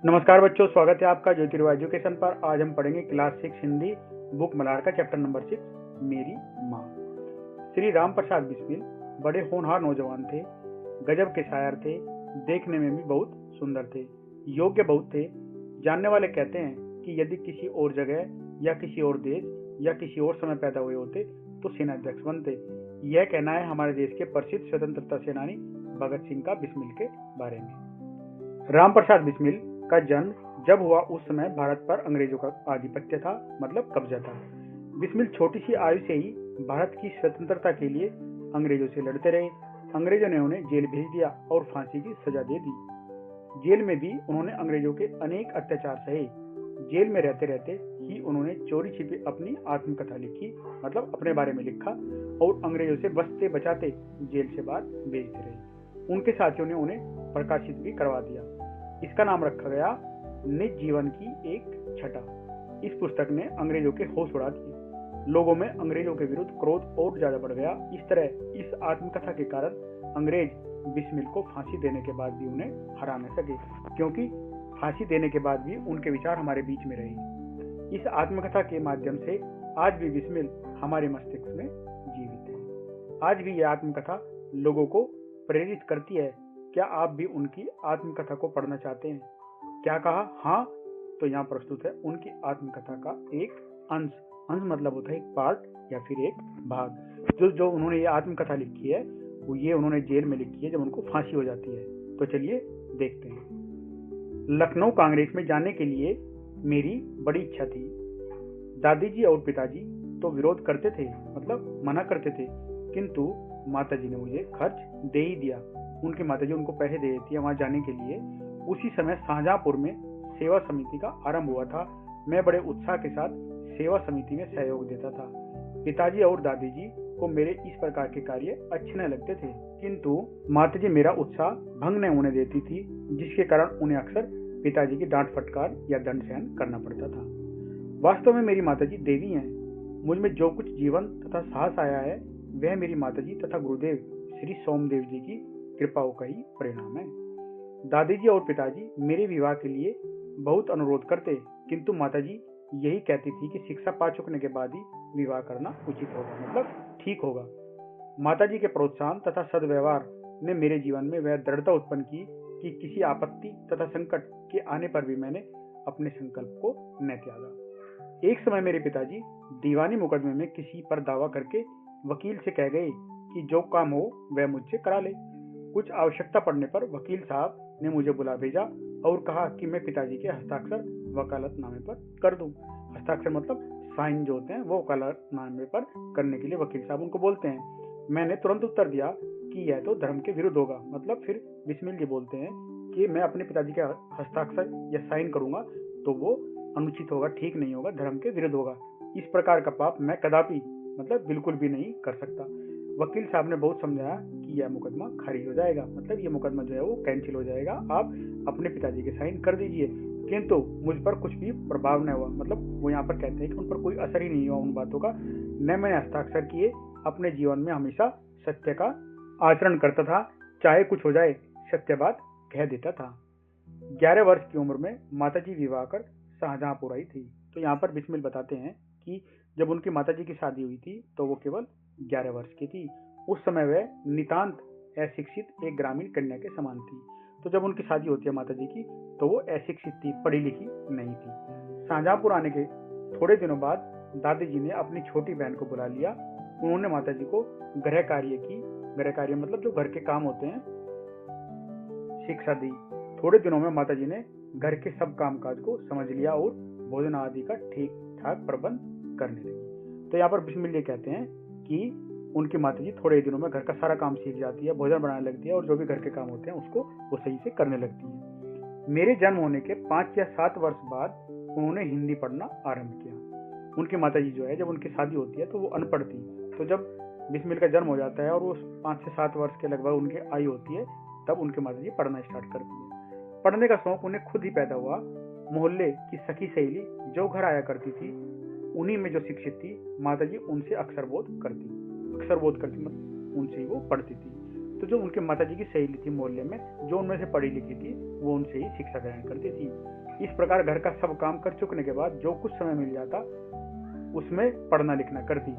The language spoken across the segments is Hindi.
नमस्कार बच्चों, स्वागत है आपका ज्योतिर्वा एजुकेशन पर। आज हम पढ़ेंगे क्लास 6 हिंदी बुक मल्हार का चैप्टर नंबर 6 मेरी माँ। श्री राम प्रसाद बिस्मिल बड़े होनहार नौजवान थे, गजब के शायर थे, देखने में भी बहुत सुंदर थे, योग्य बहुत थे। जानने वाले कहते हैं कि यदि किसी और जगह या किसी और देश या किसी और समय पैदा हुए होते तो सेनाध्यक्ष बनते। यह कहना है हमारे देश के प्रसिद्ध स्वतंत्रता सेनानी भगत सिंह का बिस्मिल के बारे में। राम प्रसाद बिस्मिल का जन्म जब हुआ उस समय भारत पर अंग्रेजों का आधिपत्य था, मतलब कब्जा था। बिस्मिल छोटी सी आयु से ही भारत की स्वतंत्रता के लिए अंग्रेजों से लड़ते रहे। अंग्रेजों ने उन्हें जेल भेज दिया और फांसी की सजा दे दी। जेल में भी उन्होंने अंग्रेजों के अनेक अत्याचार सहे। जेल में रहते रहते ही उन्होंने चोरी छिपी अपनी आत्मकथा लिखी, मतलब अपने बारे में लिखा, और अंग्रेजों से बचते बचाते जेल से बाहर भेजते रहे। उनके साथियों ने उन्हें प्रकाशित भी करवा दिया। इसका नाम रखा गया निज जीवन की एक छटा। इस पुस्तक ने अंग्रेजों के होश उड़ा दिए। लोगों में अंग्रेजों के विरुद्ध क्रोध और ज्यादा बढ़ गया। इस तरह इस आत्मकथा के कारण अंग्रेज बिस्मिल को फांसी देने के बाद भी उन्हें हरा न सके, क्योंकि फांसी देने के बाद भी उनके विचार हमारे बीच में रहे। इस आत्मकथा के माध्यम से आज भी बिस्मिल हमारे मस्तिष्क में जीवित है। आज भी यह आत्मकथा लोगों को प्रेरित करती है। क्या आप भी उनकी आत्मकथा को पढ़ना चाहते हैं? क्या कहा? हाँ, तो यहाँ प्रस्तुत है उनकी आत्मकथा का एक अंश। अंश मतलब होता है एक पार्ट या फिर एक भाग। जो उन्होंने ये आत्मकथा लिखी है वो ये उन्होंने जेल में लिखी है जब उनको फांसी हो जाती है। तो चलिए देखते हैं। लखनऊ कांग्रेस में जाने के लिए मेरी बड़ी इच्छा थी। दादी जी और पिताजी तो विरोध करते थे, मतलब मना करते थे, किंतु माताजी ने मुझे खर्च दे ही दिया। उनकी माताजी उनको पैसे दे देती है वहां जाने के लिए। उसी समय शाहजहांपुर में सेवा समिति का आरंभ हुआ था। मैं बड़े उत्साह के साथ सेवा समिति में सहयोग देता था। पिताजी और दादी जी को मेरे इस प्रकार के कार्य अच्छे न लगते थे, किंतु माताजी मेरा उत्साह भंग नहीं होने देती थी, जिसके कारण उन्हें अक्सर पिताजी की डांट फटकार या दंड सहन करना पड़ता था। वास्तव में मेरी माताजी देवी हैं। मुझ में जो कुछ जीवन तथा साहस आया है वह मेरी माताजी तथा गुरुदेव श्री सोमदेव जी की कृपाओं का ही परिणाम है। दादी जी और पिताजी मेरे विवाह के लिए बहुत अनुरोध करते, किंतु माताजी यही कहती थी कि शिक्षा पा चुकने के बाद ही विवाह करना उचित होगा, मतलब ठीक होगा। माताजी के प्रोत्साहन तथा सद्व्यवहार ने मेरे जीवन में वह दृढ़ता उत्पन्न की कि किसी आपत्ति तथा संकट के आने पर भी मैंने अपने संकल्प को न त्यागा। एक समय मेरे पिताजी दीवानी मुकदमे में किसी पर दावा करके वकील से कह गए कि जो काम हो वह मुझसे करा ले। कुछ आवश्यकता पड़ने पर वकील साहब ने मुझे बुला भेजा और कहा कि मैं पिताजी के हस्ताक्षर वकालतनामे पर कर दूं। हस्ताक्षर मतलब साइन जो होते हैं वो वकालतनामे पर करने के लिए वकील साहब उनको बोलते हैं। मैंने तुरंत उत्तर दिया कि यह तो धर्म के विरुद्ध होगा। मतलब फिर बिस्मिल जी बोलते हैं कि मैं अपने पिताजी के हस्ताक्षर या साइन करूंगा तो वो अनुचित होगा, ठीक नहीं होगा, धर्म के विरुद्ध होगा। इस प्रकार का पाप मैं कदापि, मतलब बिल्कुल भी नहीं कर सकता। वकील साहब ने बहुत समझाया कि यह मुकदमा खारिज हो जाएगा, मतलब यह मुकदमा जो है वो कैंसिल हो जाएगा, आप अपने पिताजी के साइन कर दीजिए। किंतु मुझ पर कुछ भी प्रभाव नहीं हुआ। मतलब वो यहाँ पर कहते हैं कि उन पर कोई असर ही नहीं हुआ उन बातों का। न मैंने हस्ताक्षर किए। अपने जीवन में हमेशा सत्य का आचरण करता था, चाहे कुछ हो जाए सत्य बात कह देता था। 11 वर्ष की उम्र में माताजी विवाह कर शाहजहांपुर आई थी। तो यहाँ पर बिस्मिल बताते हैं कि जब उनकी माताजी की शादी हुई थी तो वो केवल 11 वर्ष की थी। उस समय वह नितांत अशिक्षित एक ग्रामीण कन्या के समान थी। तो जब उनकी शादी होती है माताजी की तो वो अशिक्षित थी, पढ़ी लिखी नहीं थी। शाहजहांपुर आने के थोड़े दिनों बाद दादी जी ने अपनी छोटी बहन को बुला लिया। उन्होंने माताजी को गृह कार्य मतलब जो घर के काम होते हैं, शिक्षा दी। थोड़े दिनों में माताजी ने घर के सब कामकाज को समझ लिया और भोजन आदि का ठीक ठाक प्रबंध करने लगी। तो यहाँ पर बिस्मिल जी कहते हैं कि उनकी माताजी थोड़े दिनों में घर का सारा काम सीख जाती है, भोजन बनाने लगती है और जो भी घर के काम होते हैं उसको वो सही से करने लगती है। मेरे जन्म होने के 5 या 7 वर्ष बाद उन्होंने हिंदी पढ़ना आरंभ किया। उनकी माताजी जो है जब उनकी शादी होती है तो वो अनपढ़ थी। तो जब बिस्मिल का जन्म हो जाता है और वो 5 से 7 वर्ष के लगभग उनकी आयु होती है तब उनकी माताजी पढ़ना स्टार्ट करती है। पढ़ने का शौक उन्हें खुद ही पैदा हुआ। मोहल्ले की सखी सहेली जो घर आया करती थी उन्हीं में जो शिक्षित थी माताजी उनसे अक्षर बोध करती मतलब उनसे ही वो पढ़ती थी। तो जो उनके माताजी की सहेली थी मोहल्ले में, जो उनमें से पढ़ी लिखी थी, वो उनसे ही शिक्षा ग्रहण करती थी। इस प्रकार घर का सब काम कर चुकने के बाद जो कुछ समय मिल जाता उसमें पढ़ना लिखना करती।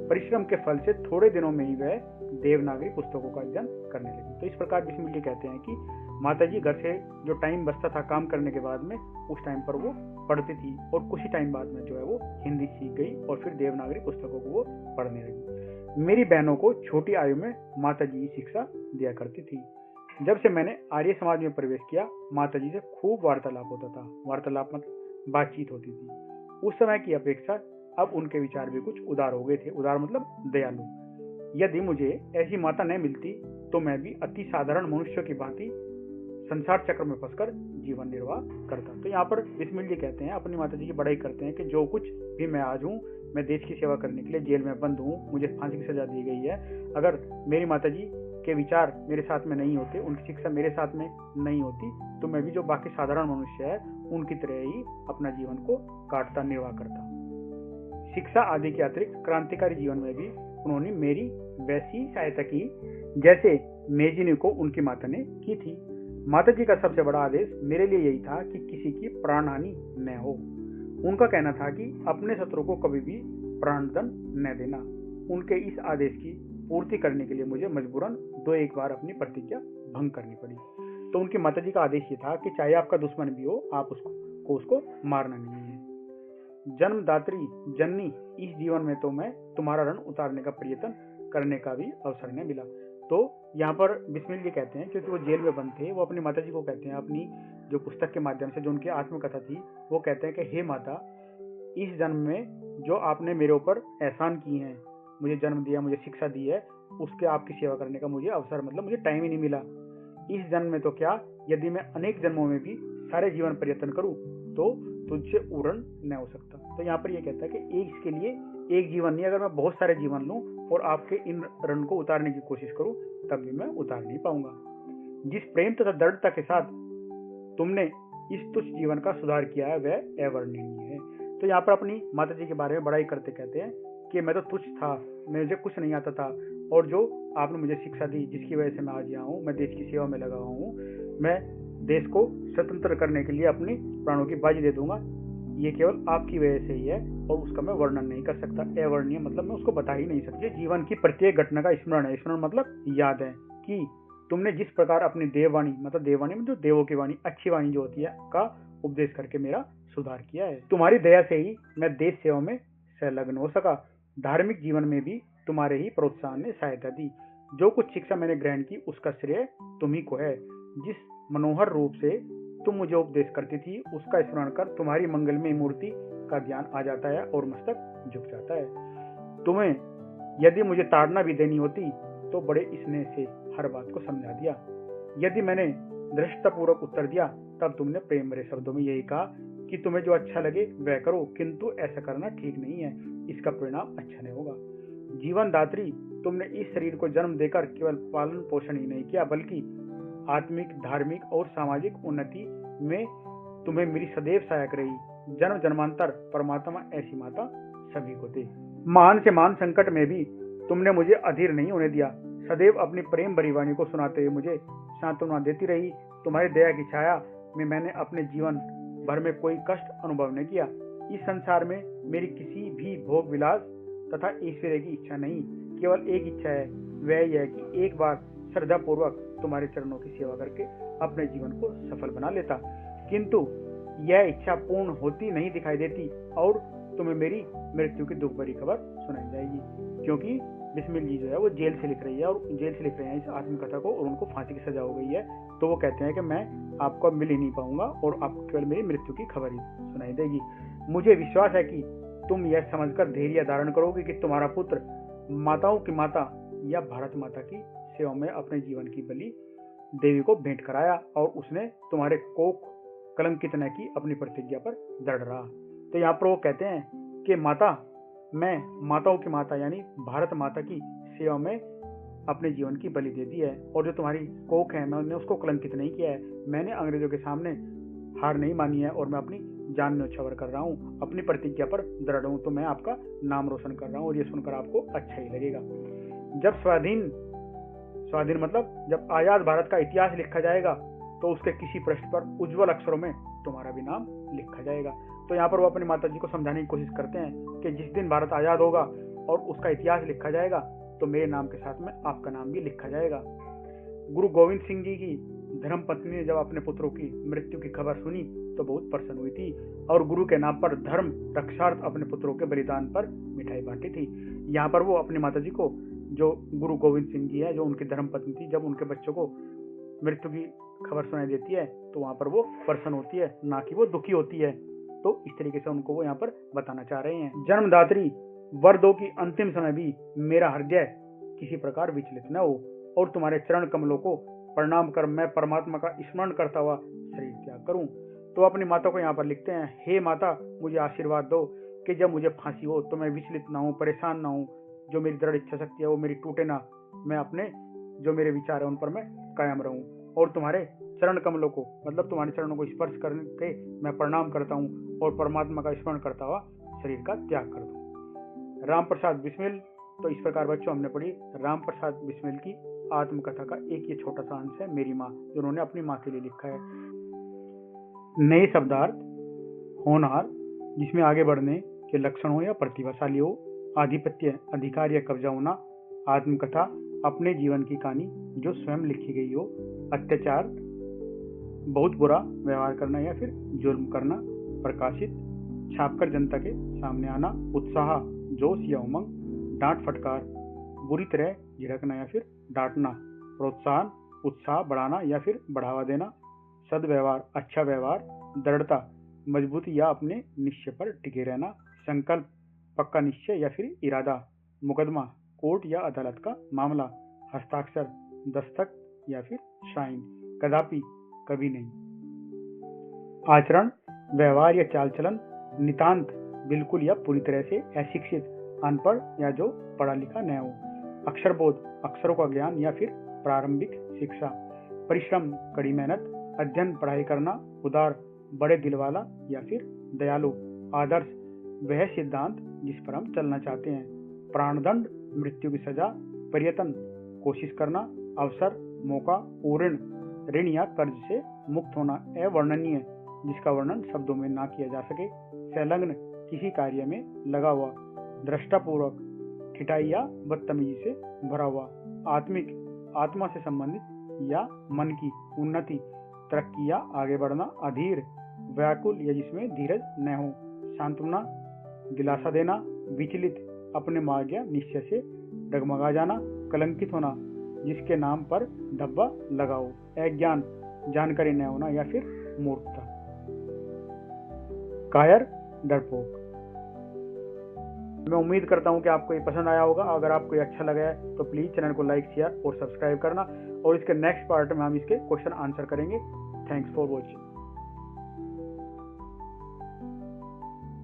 परिश्रम के फल से थोड़े दिनों में ही वह देवनागरी पुस्तकों का अध्ययन करने लगी। तो इस प्रकार बिस्मिल कहते हैं कि माताजी घर से जो टाइम बचता था काम करने के बाद में, उस टाइम पर वो पढ़ती थी और कुछ ही टाइम बाद में जो है वो हिंदी सीख गई और फिर देवनागरी पुस्तकों को वो पढ़ने लगी। मेरी बहनों को छोटी आयु में माताजी की शिक्षा दिया करती थी। जब से मैंने आर्य समाज में प्रवेश किया, माताजी से खूब वार्तालाप होता था। वार्तालाप मतलब बातचीत होती थी। उस समय की अपेक्षा अब उनके विचार भी कुछ उदार हो गए थे। उदार मतलब दयालु। यदि मुझे ऐसी माता न मिलती तो मैं भी अति साधारण मनुष्य की भांति संसार चक्र में फंसकर जीवन निर्वाह करता। तो यहाँ पर बिस्मिल जी कहते हैं, अपनी माताजी की बड़ाई करते हैं कि जो कुछ भी मैं आज हूँ, मैं देश की सेवा करने के लिए जेल में बंद हूँ, मुझे फांसी की सजा दी गई है। अगर मेरी माताजी के विचार मेरे साथ में नहीं होते, उनकी शिक्षा मेरे साथ में नहीं होती, तो मैं भी जो बाकी साधारण मनुष्य है उनकी तरह ही अपना जीवन को काटता, निर्वाह करता। शिक्षा आदि के अतिरिक्त क्रांतिकारी जीवन में भी उन्होंने मेरी वैसी सहायता की जैसे मेजिनी को उनकी माता ने की थी। माताजी का सबसे बड़ा आदेश मेरे लिए यही था कि किसी की प्राण हानि न हो। उनका कहना था कि अपने शत्रु को कभी भी प्राणदंड न देना। उनके इस आदेश की पूर्ति करने के लिए मुझे मजबूरन 2-1 बार अपनी प्रतिज्ञा भंग करनी पड़ी। तो उनकी माताजी का आदेश ये था कि चाहे आपका दुश्मन भी हो, आप उसको मारना नहीं है। जन्मदात्री जननी, इस जीवन में तो मैं तुम्हारा ऋण उतारने का प्रयत्न करने का भी अवसर न मिला। तो यहाँ पर बिस्मिल जी कहते हैं, क्योंकि वो जेल में बंद थे, वो अपनी माताजी को कहते हैं, अपनी जो पुस्तक के माध्यम से जो उनकी आत्मकथा थी, वो कहते हैं कि हे माता, इस जन्म में जो आपने मेरे ऊपर एहसान किए हैं, मुझे जन्म दिया, मुझे शिक्षा दी है, उसके आपकी सेवा करने का मुझे अवसर, मतलब मुझे टाइम ही नहीं मिला। इस जन्म में तो क्या, यदि मैं अनेक जन्मों में भी सारे जीवन प्रयत्न करूं तो तुझसे उड़न न हो सकता। तो यहाँ पर ये कहता है कि इसके लिए एक जीवन नहीं, अगर मैं बहुत सारे जीवन लूं और आपके इन ऋण को उतारने की कोशिश करूं, तब भी मैं उतार नहीं पाऊंगा। जिस प्रेम तथा दृढ़ता के साथ तुमने इस तुच्छ जीवन का सुधार किया है, वह अवर्णनीय है। तो यहाँ पर अपनी माताजी के बारे में बड़ाई करते कहते हैं कि मैं तो तुच्छ था, मुझे कुछ नहीं आता था, और जो आपने मुझे शिक्षा दी, जिसकी वजह से मैं आज यहाँ हूँ, मैं देश की सेवा में लगा हूँ, मैं देश को स्वतंत्र करने के लिए अपनी प्राणों की बाजी दे दूंगा, ये केवल आपकी वजह से ही है और उसका मैं वर्णन नहीं कर सकता। अवर्णनीय मतलब मैं उसको बता ही नहीं सकता। जीवन की प्रत्येक घटना का स्मरण है। स्मरण मतलब याद है कि तुमने जिस प्रकार अपनी देववाणी, मतलब देववाणी में जो देवों की वाणी, अच्छी वाणी जो होती है, का उपदेश करके मेरा सुधार किया है। तुम्हारी दया से ही मैं देश सेवा में संलग्न हो सका। धार्मिक जीवन में भी तुम्हारे ही प्रोत्साहन ने सहायता दी। जो कुछ शिक्षा मैंने ग्रहण की, उसका श्रेय तुम्ही को है। जिस मनोहर रूप से तुम मुझे उपदेश करती थी, उसका स्मरण कर तुम्हारी मंगलमय मूर्ति का ज्ञान आ जाता है और मस्तक झुक जाता है। तुम्हें यदि मुझे ताड़ना भी देनी होती तो बड़े स्नेह से हर बात को समझा दिया। यदि मैंने धृष्टतापूर्वक उत्तर दिया, तब तुमने प्रेम भरे शब्दों में यही कहा कि तुम्हें जो अच्छा लगे वह करो, किंतु ऐसा करना ठीक नहीं है, इसका परिणाम अच्छा नहीं होगा। जीवन दात्री, तुमने इस शरीर को जन्म देकर केवल पालन पोषण ही नहीं किया, बल्कि आत्मिक, धार्मिक और सामाजिक उन्नति में तुम्हें मेरी सदैव सहायक रही। जन्म जन्मांतर परमात्मा ऐसी माता सभी को दे। मान से मान संकट में भी तुमने मुझे अधीर नहीं होने दिया। सदैव अपनी प्रेम भरी वाणी को सुनाते हुए मुझे सांत्वना देती रही। तुम्हारी दया की छाया में मैंने अपने जीवन भर में कोई कष्ट अनुभव नहीं किया। इस संसार में मेरी किसी भी भोग विलास तथा ऐश्वर्य की इच्छा नहीं, केवल एक इच्छा है, वह यह कि एक बार श्रद्धा पूर्वक तुम्हारे चरणों की सेवा करके अपने जीवन को सफल बना लेता। किंतु यह इच्छा पूर्ण होती नहीं दिखाई देती और तुम्हें मेरी मृत्यु की दुख भरी खबर सुनाई जाएगी। क्योंकि बिस्मिल जी जो है वो जेल से लिख रही है और जेल से लिख रहे हैं इस आत्मकथा को, और उनको फांसी की सजा हो गई है। तो वो कहते हैं कि मैं आपको मिल ही नहीं पाऊंगा और आपको केवल मेरी मृत्यु की खबर ही सुनाई देगी। मुझे विश्वास है कि तुम यह समझकर धैर्य धारण करोगे कि तुम्हारा पुत्र माताओं की माता या भारत माता की सेवा में अपने जीवन की बलि देवी को भेंट कराया और उसने तुम्हारे कोख कलंकित न की अपनी प्रतिज्ञा पर दृढ़ रहा। तो यहाँ पर वो कहते हैं कि माता, मैं माताओं की माता यानी भारत माता की सेवा में अपने जीवन की बलि दे दी है, और जो तुम्हारी कोख है मैंने उसको कलंकित नहीं किया है। मैंने अंग्रेजों के सामने हार नहीं मानी है और मैं अपनी जान न्यौछावर कर रहा हूँ, अपनी प्रतिज्ञा पर दृढ़ हूँ। तो मैं आपका नाम रोशन कर रहा हूँ और ये सुनकर आपको अच्छा ही लगेगा। जब स्वाधीन मतलब जब आजाद भारत का इतिहास लिखा जाएगा तो उसके किसी पृष्ठ पर उज्जवल अक्षरों में तुम्हारा भी नाम लिखा जाएगा। तो यहाँ पर वो अपनी माता जी को समझाने की कोशिश करते हैं कि जिस दिन भारत आजाद होगा और उसका इतिहास लिखा जाएगा तो मेरे नाम के साथ में आपका नाम भी लिखा जाएगा। गुरु गोविंद सिंह जी की धर्म पत्नी ने जब अपने पुत्रों की मृत्यु की खबर सुनी तो बहुत प्रसन्न हुई थी और गुरु के नाम पर धर्म रक्षार्थ अपने पुत्रों के बलिदान पर मिठाई बांटी थी। यहाँ पर वो अपनी माता जी को, जो गुरु गोविंद सिंह जी है, जो उनकी धर्म पत्नी थी, जब उनके बच्चों को मृत्यु की खबर सुनाई देती है तो वहां पर वो प्रसन्न होती है, ना कि वो दुखी होती है। तो इस तरीके से उनको वो यहाँ पर बताना चाह रहे हैं। जन्मदात्री वर दो की अंतिम समय भी मेरा हृदय किसी प्रकार विचलित न हो और तुम्हारे चरण कमलों को प्रणाम कर मैं परमात्मा का स्मरण करता हुआ शरीर त्याग करूं। तो अपनी माता को यहाँ पर लिखते हैं, हे माता, मुझे आशीर्वाद दो कि जब मुझे फांसी हो तो मैं विचलित ना हूँ, परेशान ना हूँ, जो मेरी दृढ़ इच्छा शक्ति है वो मेरी टूटे ना, मैं अपने जो मेरे विचार है उन पर मैं कायम रहूं और तुम्हारे चरण कमलों को, मतलब तुम्हारे चरणों को स्पर्श करके मैं प्रणाम करता हूँ और परमात्मा का स्मरण करता हुआ शरीर का त्याग कर दूं। राम प्रसाद बिस्मिल। तो इस प्रकार बच्चों हमने पढ़ी राम प्रसाद बिस्मिल की आत्मकथा का एक ये छोटा सा अंश है, मेरी माँ, जो उन्होंने अपनी माँ के लिए लिखा है। नए शब्दार्थ: होनहार, जिसमें आगे बढ़ने के लक्षण हो या प्रतिभाशाली हो। आधिपत्य, अधिकार या कब्जा होना। आत्मकथा, अपने जीवन की कहानी जो स्वयं लिखी गई हो। अत्याचार, बहुत बुरा व्यवहार करना या फिर जुल्म करना। प्रकाशित, छापकर जनता के सामने आना। उत्साह, जोश या उमंग। डांट फटकार, बुरी तरह झिड़कना या फिर डांटना। प्रोत्साहन, उत्साह बढ़ाना या फिर बढ़ावा देना। सद्व्यवहार, अच्छा व्यवहार। दृढ़ता, मजबूती या अपने निश्चय पर टिके रहना। संकल्प, पक्का निश्चय या फिर इरादा। मुकदमा, कोर्ट या अदालत का मामला। हस्ताक्षर, दस्तक या फिर साइन। कदापि, कभी नहीं। आचरण, व्यवहार या चाल चलन। नितांत, बिल्कुल या पूरी तरह से अशिक्षित, अनपढ़ या जो पढ़ा लिखा न हो। अक्षरबोध, अक्षरों का ज्ञान या फिर प्रारंभिक शिक्षा। परिश्रम, कड़ी मेहनत। अध्ययन, पढ़ाई करना। उदार, बड़े दिल वाला या फिर दयालु। आदर्श, वह सिद्धांत जिस पर हम चलना चाहते हैं। प्राणदंड, मृत्यु की सजा। पर्यतन, कोशिश करना। अवसर, मौका। ऋण, ऋण या कर्ज से मुक्त होना। अवर्णनीय, जिसका वर्णन शब्दों में ना किया जा सके। संलग्न, किसी कार्य में लगा हुआ। दृष्टापूर्वक, ठिठाई या बदतमीजी से भरा हुआ। आत्मिक, आत्मा से संबंधित या मन की उन्नति, तरक्की या आगे बढ़ना। अधीर, व्याकुल या जिसमें धीरज न हो। सांत्वना, दिलासा देना। विचलित, अपने मार्ग या निश्चय से डगमगा जाना। कलंकित होना, जिसके नाम पर धब्बा लगा हो। अज्ञान, जानकारी न होना या फिर मूर्खता। कायर, डरपोक। मैं उम्मीद करता हूं कि आपको ये पसंद आया होगा। अगर आपको ये अच्छा लगा है तो प्लीज चैनल को लाइक, शेयर और सब्सक्राइब करना और इसके नेक्स्ट पार्ट में हम इसके क्वेश्चन आंसर करेंगे। Thanks for watching.